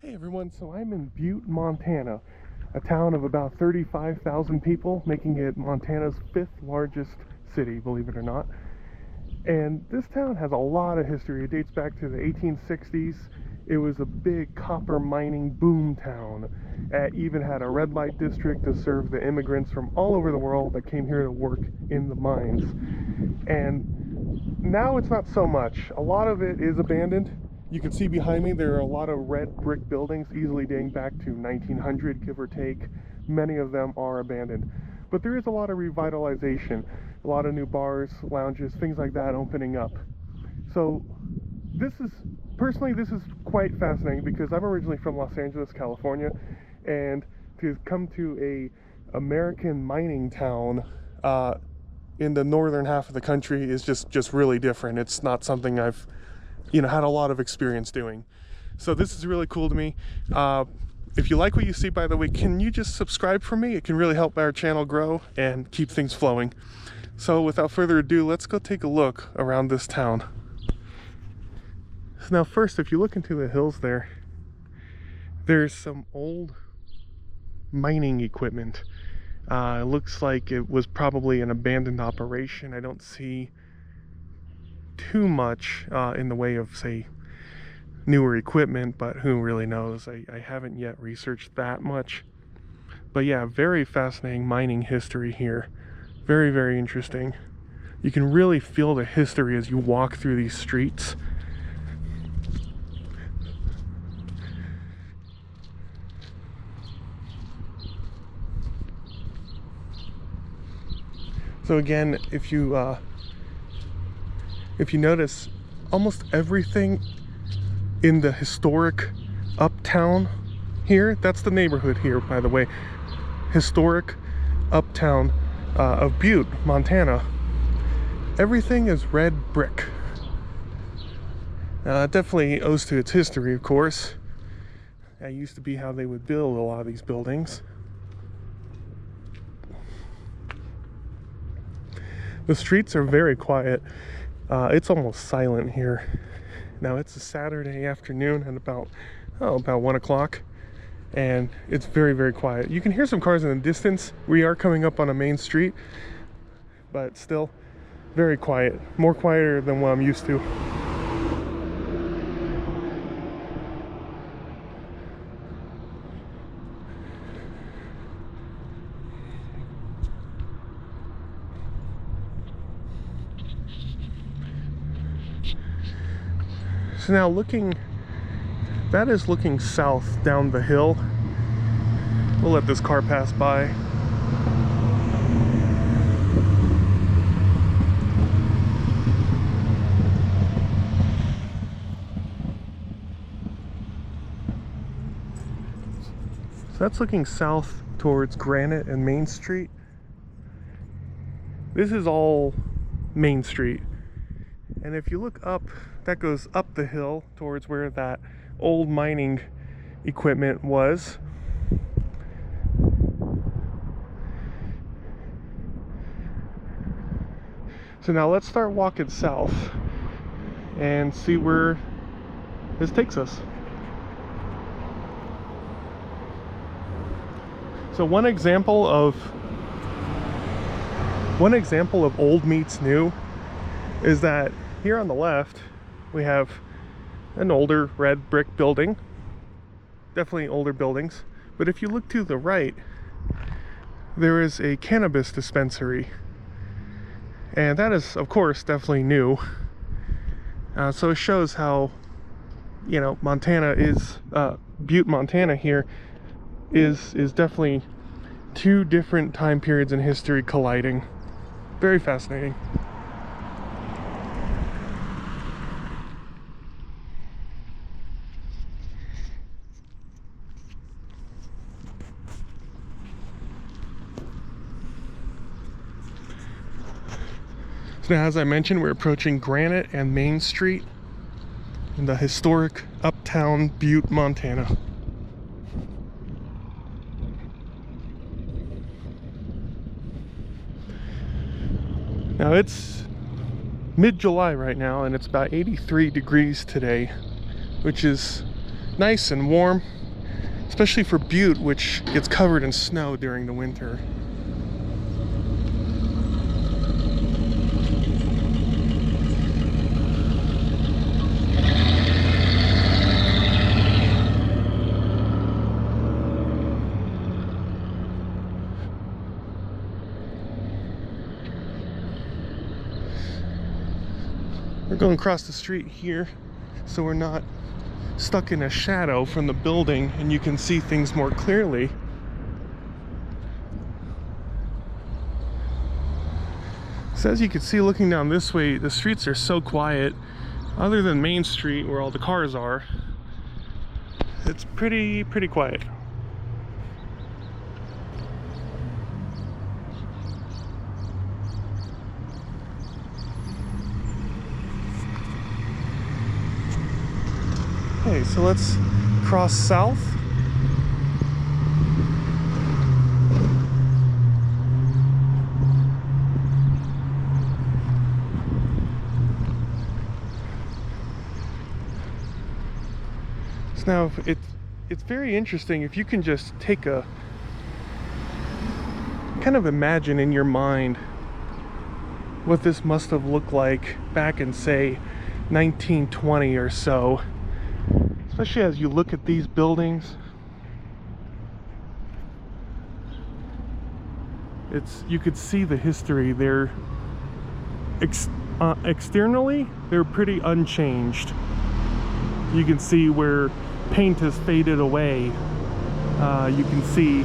Hey everyone, so I'm in Butte, Montana, a town of about 35,000 people, making it Montana's fifth largest city, believe it or not. And this town has a lot of history. It dates back to the 1860s. It was a big copper mining boom town. It even had a red light district to serve the immigrants from all over the world that came here to work in the mines. And now it's not so much. A lot of it is abandoned. You can see behind me there are a lot of red brick buildings, easily dating back to 1900, give or take. Many of them are abandoned. But there is a lot of revitalization, a lot of new bars, lounges, things like that opening up. So personally, this is quite fascinating because I'm originally from Los Angeles, California, and to come to a American mining town in the northern half of the country is just really different. It's not something I've had a lot of experience doing. So this is really cool to me. If you like what you see, by the way, can you just subscribe for me? It can really help our channel grow and keep things flowing. So without further ado, let's go take a look around this town. So now first, if you look into the hills there's some old mining equipment. It looks like it was probably an abandoned operation. I don't see too much in the way of, say, newer equipment, but who really knows? I haven't yet researched that much. But yeah, very fascinating mining history here. Very, very interesting. You can really feel the history as you walk through these streets. So again, if you notice, almost everything in the historic Uptown here, that's the neighborhood here, by the way, historic Uptown of Butte, Montana, everything is red brick. It definitely owes to its history, of course. That used to be how they would build a lot of these buildings. The streets are very quiet. It's almost silent here. Now it's a Saturday afternoon at about 1 o'clock, and it's very, very quiet. You can hear some cars in the distance. We are coming up on a main street, but still very quiet. More quieter than what I'm used to. So now that is looking south down the hill. We'll let this car pass by. So that's looking south towards Granite and Main Street. This is all Main Street. And if you look up, that goes up the hill towards where that old mining equipment was. So now let's start walking south and see where this takes us. So one example of old meets new is that here on the left we have an older red brick building, definitely older buildings, but if you look to the right there is a cannabis dispensary, and that is of course definitely new. So it shows how Montana is Butte, Montana here is definitely two different time periods in history colliding. Very fascinating. So now, as I mentioned, we're approaching Granite and Main Street in the historic Uptown Butte, Montana. Now it's mid-July right now, and it's about 83 degrees today, which is nice and warm, especially for Butte, which gets covered in snow during the winter. We're going across the street here, so we're not stuck in a shadow from the building and you can see things more clearly. So as you can see, looking down this way, the streets are so quiet. Other than Main Street where all the cars are, it's pretty quiet. Okay, so let's cross south. So now it's very interesting if you can just take a kind of imagine in your mind what this must have looked like back in, say, 1920 or so. Especially as you look at these buildings, you could see the history. They're externally, they're pretty unchanged. You can see where paint has faded away. You can see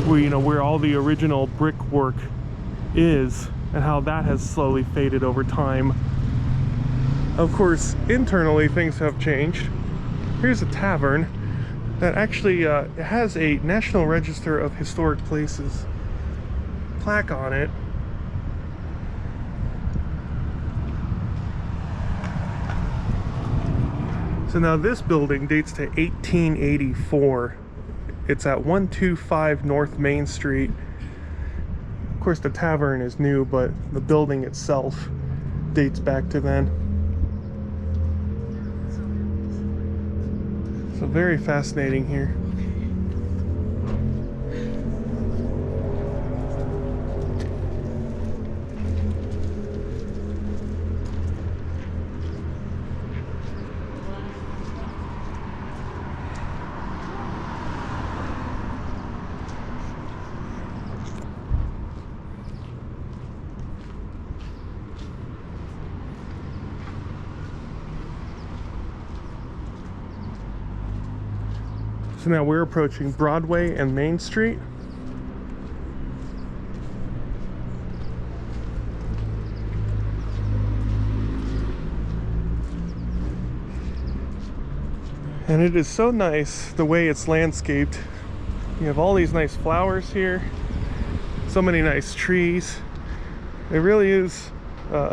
where, where all the original brickwork is and how that has slowly faded over time. Of course, internally things have changed. Here's a tavern that actually has a National Register of Historic Places plaque on it. So now this building dates to 1884. It's at 125 North Main Street. Of course, the tavern is new, but the building itself dates back to then. So very fascinating here. So now we're approaching Broadway and Main Street. And it is so nice the way it's landscaped. You have all these nice flowers here, so many nice trees. It really is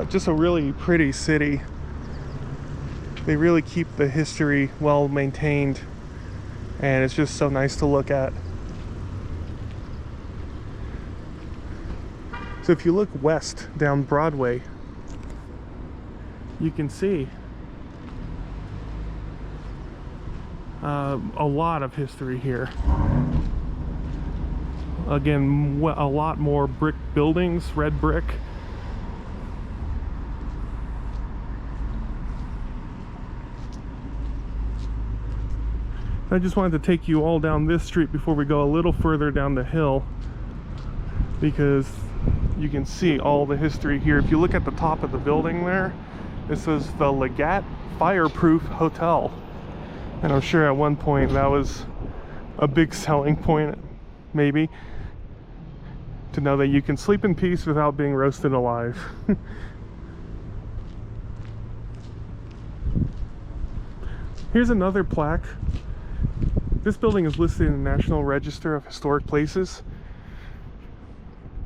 just a really pretty city. They really keep the history well maintained. And it's just so nice to look at. So if you look west down Broadway, you can see a lot of history here. Again, a lot more brick buildings, red brick. I just wanted to take you all down this street before we go a little further down the hill, because you can see all the history here. If you look at the top of the building there, it says the Legat Fireproof Hotel. And I'm sure at one point that was a big selling point, maybe, to know that you can sleep in peace without being roasted alive. Here's another plaque. This building is listed in the National Register of Historic Places.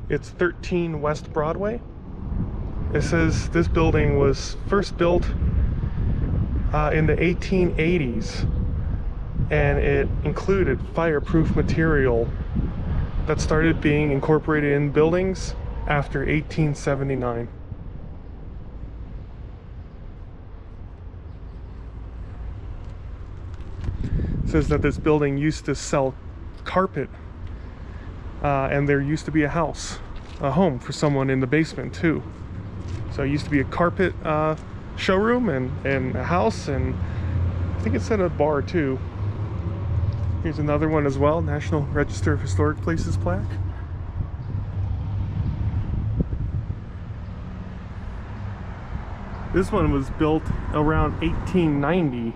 It's 13 West Broadway. It says this building was first built in the 1880s, and it included fireproof material that started being incorporated in buildings after 1879. says that this building used to sell carpet, and there used to be a home for someone in the basement too. So it used to be a carpet showroom and a house, and I think it said a bar too. Here's another one as well, National Register of Historic Places plaque. This one was built around 1890,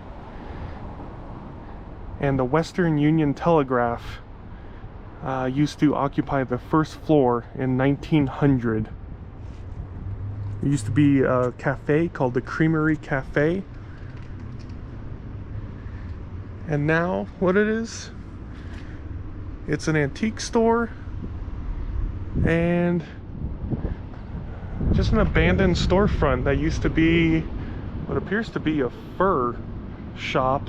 and the Western Union Telegraph used to occupy the first floor in 1900. There used to be a cafe called the Creamery Cafe, and now what it is, it's an antique store and just an abandoned storefront that used to be what appears to be a fur shop,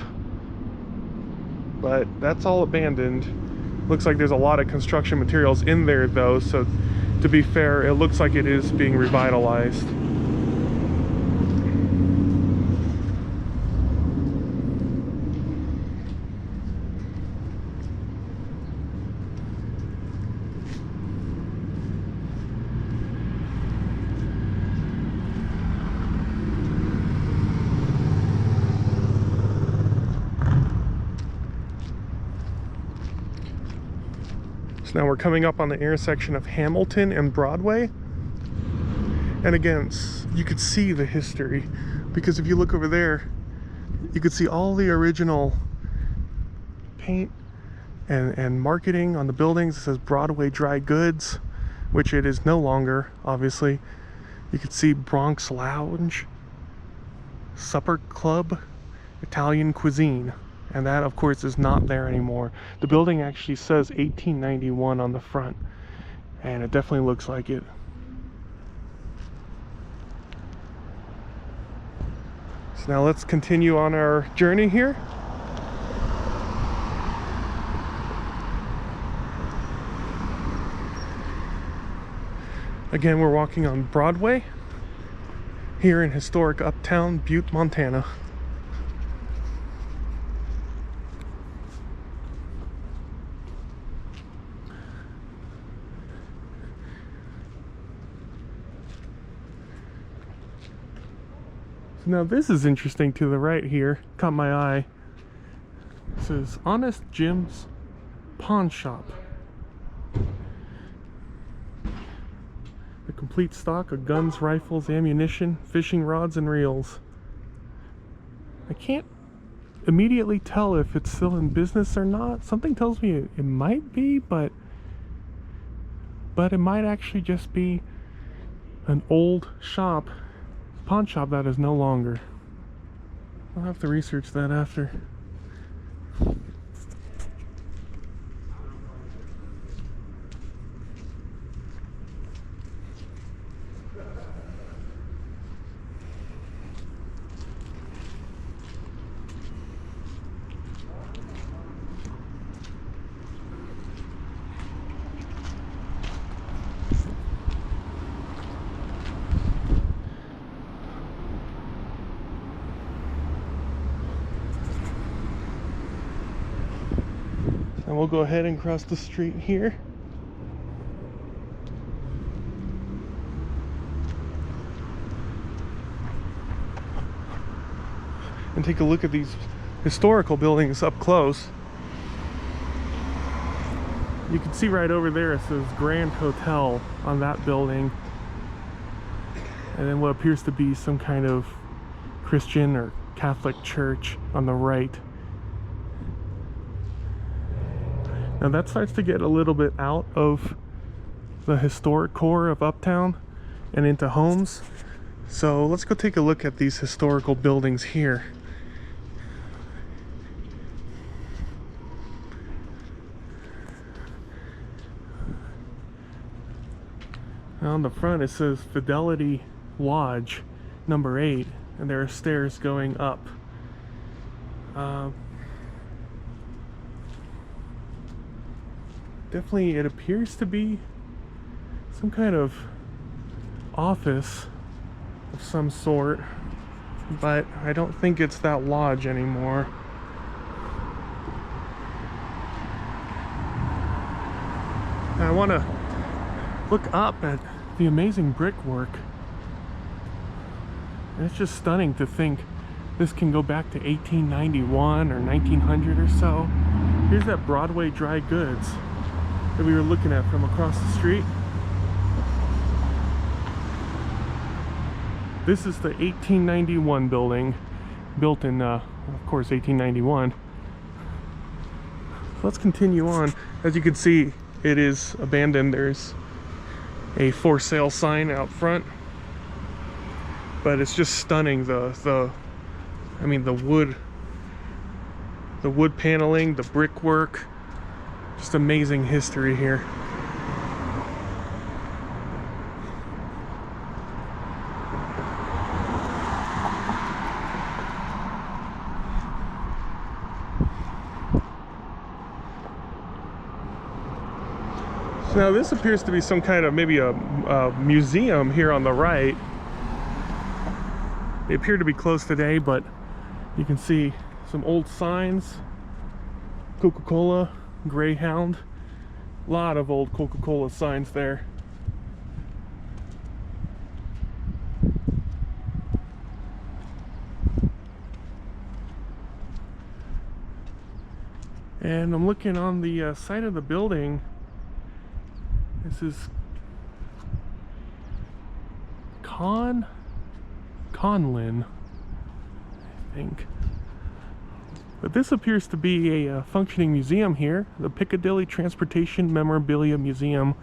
but that's all abandoned. Looks like there's a lot of construction materials in there though, so to be fair, it looks like it is being revitalized. So now we're coming up on the intersection of Hamilton and Broadway. And again, you could see the history, because if you look over there, you could see all the original paint and marketing on the buildings. It says Broadway Dry Goods, which it is no longer, obviously. You could see Bronx Lounge, Supper Club, Italian Cuisine. And that, of course, is not there anymore. The building actually says 1891 on the front, and it definitely looks like it. So now let's continue on our journey here. Again, we're walking on Broadway here in historic Uptown Butte, Montana. Now this is interesting to the right here, caught my eye. It says Honest Jim's Pawn Shop. A complete stock of guns, rifles, ammunition, fishing rods, and reels. I can't immediately tell if it's still in business or not. Something tells me it might be, but it might actually just be an old shop. Pawn shop that is no longer. I'll have to research that after. And we'll go ahead and cross the street here. And take a look at these historical buildings up close. You can see right over there it says Grand Hotel on that building. And then what appears to be some kind of Christian or Catholic church on the right. Now that starts to get a little bit out of the historic core of Uptown and into homes. So let's go take a look at these historical buildings here. Now on the front it says Fidelity Lodge number 8, and there are stairs going up. Definitely, it appears to be some kind of office of some sort, but I don't think it's that lodge anymore. I want to look up at the amazing brickwork. And it's just stunning to think this can go back to 1891 or 1900 or so. Here's that Broadway dry goods that we were looking at from across the street. This is the 1891 building, built in, of course, 1891. Let's continue on. As you can see, it is abandoned. There's a for sale sign out front, but it's just stunning. The wood paneling, the brickwork, just amazing history here. So now this appears to be some kind of maybe a museum here on the right. They appear to be closed today, but you can see some old signs. Coca-Cola, Greyhound. A lot of old Coca-Cola signs there. And I'm looking on the side of the building. This is Conlin, I think. But this appears to be a functioning museum here, the Piccadilly Transportation Memorabilia Museum.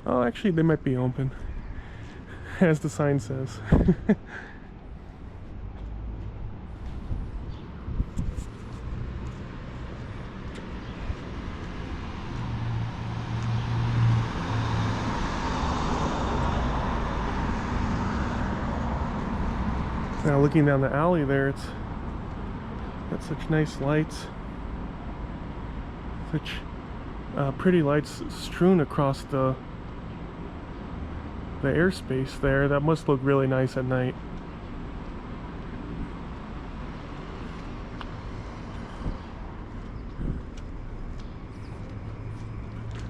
Oh, actually, they might be open, as the sign says. Now looking down the alley there, it's got such nice lights, such pretty lights strewn across the airspace there. That must look really nice at night.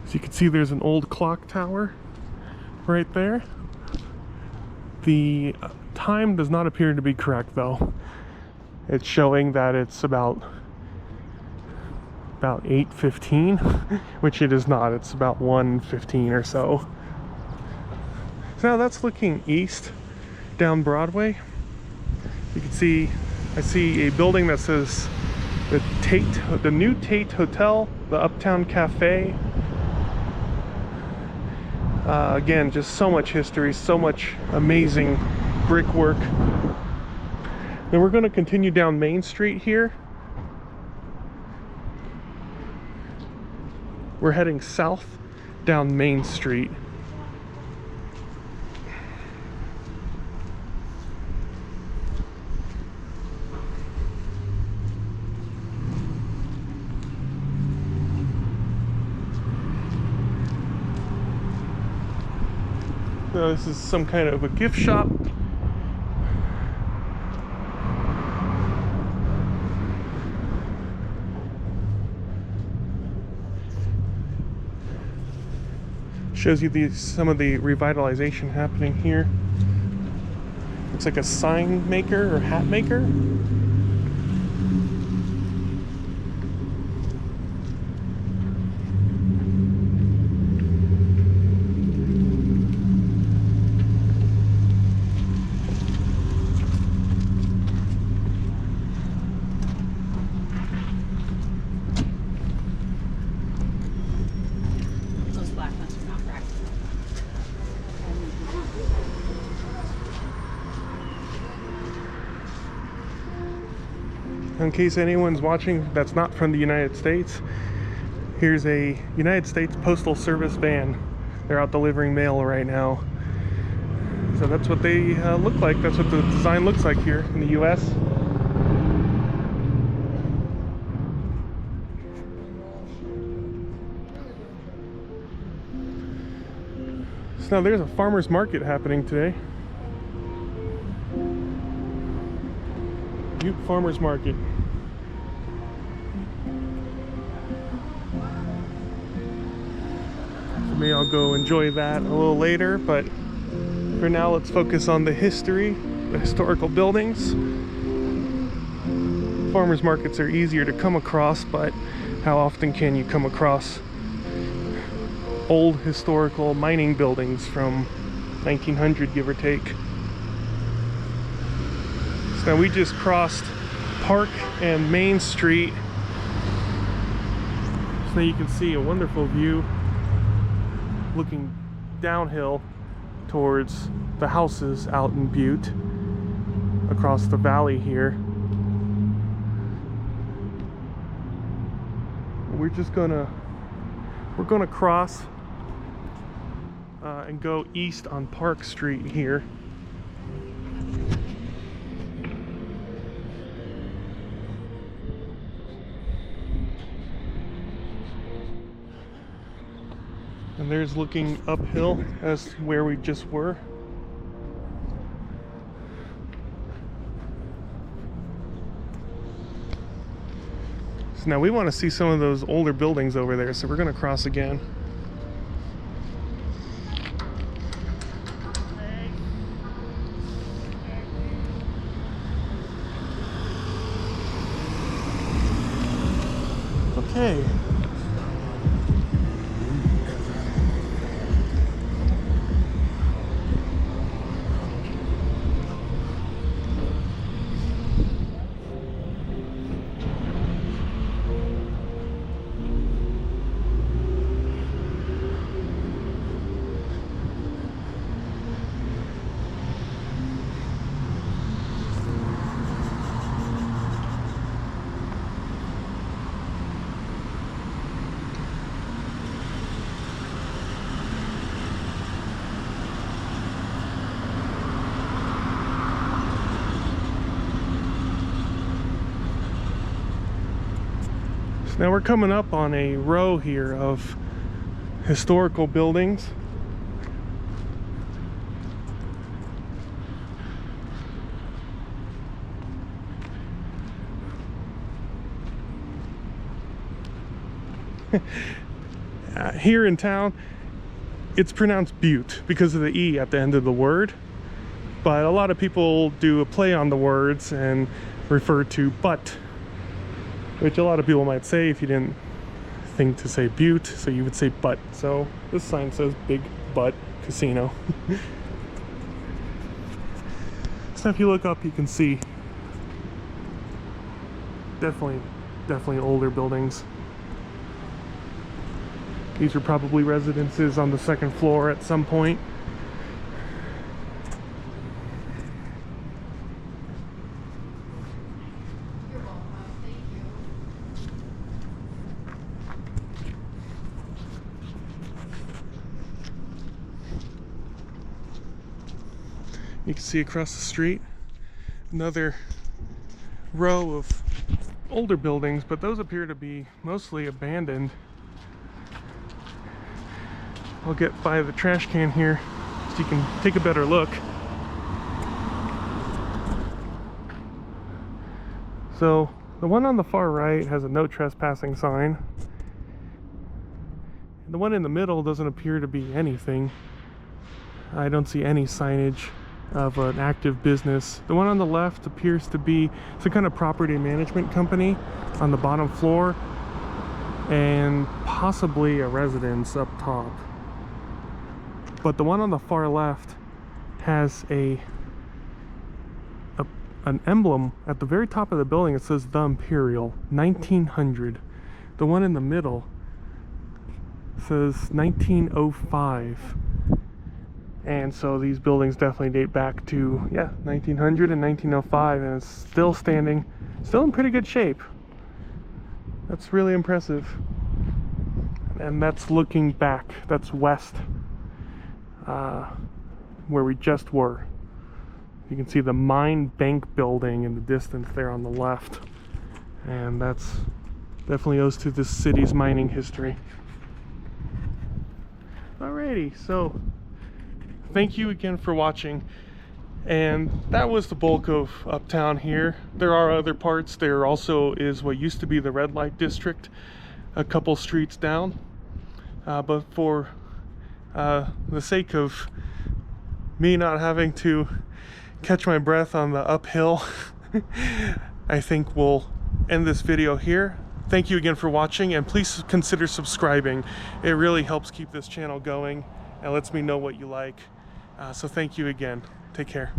So you can see there's an old clock tower right there. The time does not appear to be correct though. It's showing that it's about 8:15, which it is not. It's about 1:15 or so. So now that's looking east down Broadway. You can see, I see a building that says the new Tate Hotel, the Uptown Cafe. Again, just so much history, so much amazing brickwork. Then we're going to continue down Main Street here. We're heading south down Main Street. So this is some kind of a gift shop. Shows you some of the revitalization happening here. Looks like a sign maker or hat maker. In case anyone's watching that's not from the United States, here's a United States Postal Service van. They're out delivering mail right now. So that's what they look like. That's what the design looks like here in the US. So now there's a farmer's market happening today. Butte Farmer's Market. Maybe I'll go enjoy that a little later, but for now let's focus on the history, the historical buildings. Farmers markets are easier to come across, but how often can you come across old historical mining buildings from 1900, give or take? So now we just crossed Park and Main Street. So now you can see a wonderful view looking downhill towards the houses out in Butte across the valley here. We're gonna cross and go east on Park Street here. And there's looking uphill as where we just were. So now we want to see some of those older buildings over there, so we're going to cross again. Okay. Now we're coming up on a row here of historical buildings. Here in town, it's pronounced Butte because of the E at the end of the word, but a lot of people do a play on the words and refer to Butte, which a lot of people might say if you didn't think to say Butte, so you would say Butt. So this sign says Big Butt Casino. So if you look up, you can see definitely older buildings. These are probably residences on the second floor at some point. You can see across the street another row of older buildings, but those appear to be mostly abandoned. I'll get by the trash can here so you can take a better look. So the one on the far right has a no trespassing sign. The one in the middle doesn't appear to be anything. I don't see any signage of an active business. The one on the left appears to be some kind of property management company on the bottom floor, and possibly a residence up top. But the one on the far left has an emblem at the very top of the building. It says The Imperial 1900. The one in the middle says 1905. And so these buildings definitely date back to 1900 and 1905, and it's still standing, still in pretty good shape. That's really impressive. And that's looking back, that's west, where we just were. You can see the mine bank building in the distance there on the left, and that's definitely owes to this city's mining history. Alrighty, so thank you again for watching, and that was the bulk of Uptown here. There are other parts. There also is what used to be the red light district a couple streets down, but for the sake of me not having to catch my breath on the uphill, I think we'll end this video here. Thank you again for watching, and please consider subscribing. It really helps keep this channel going and lets me know what you like. So thank you again. Take care.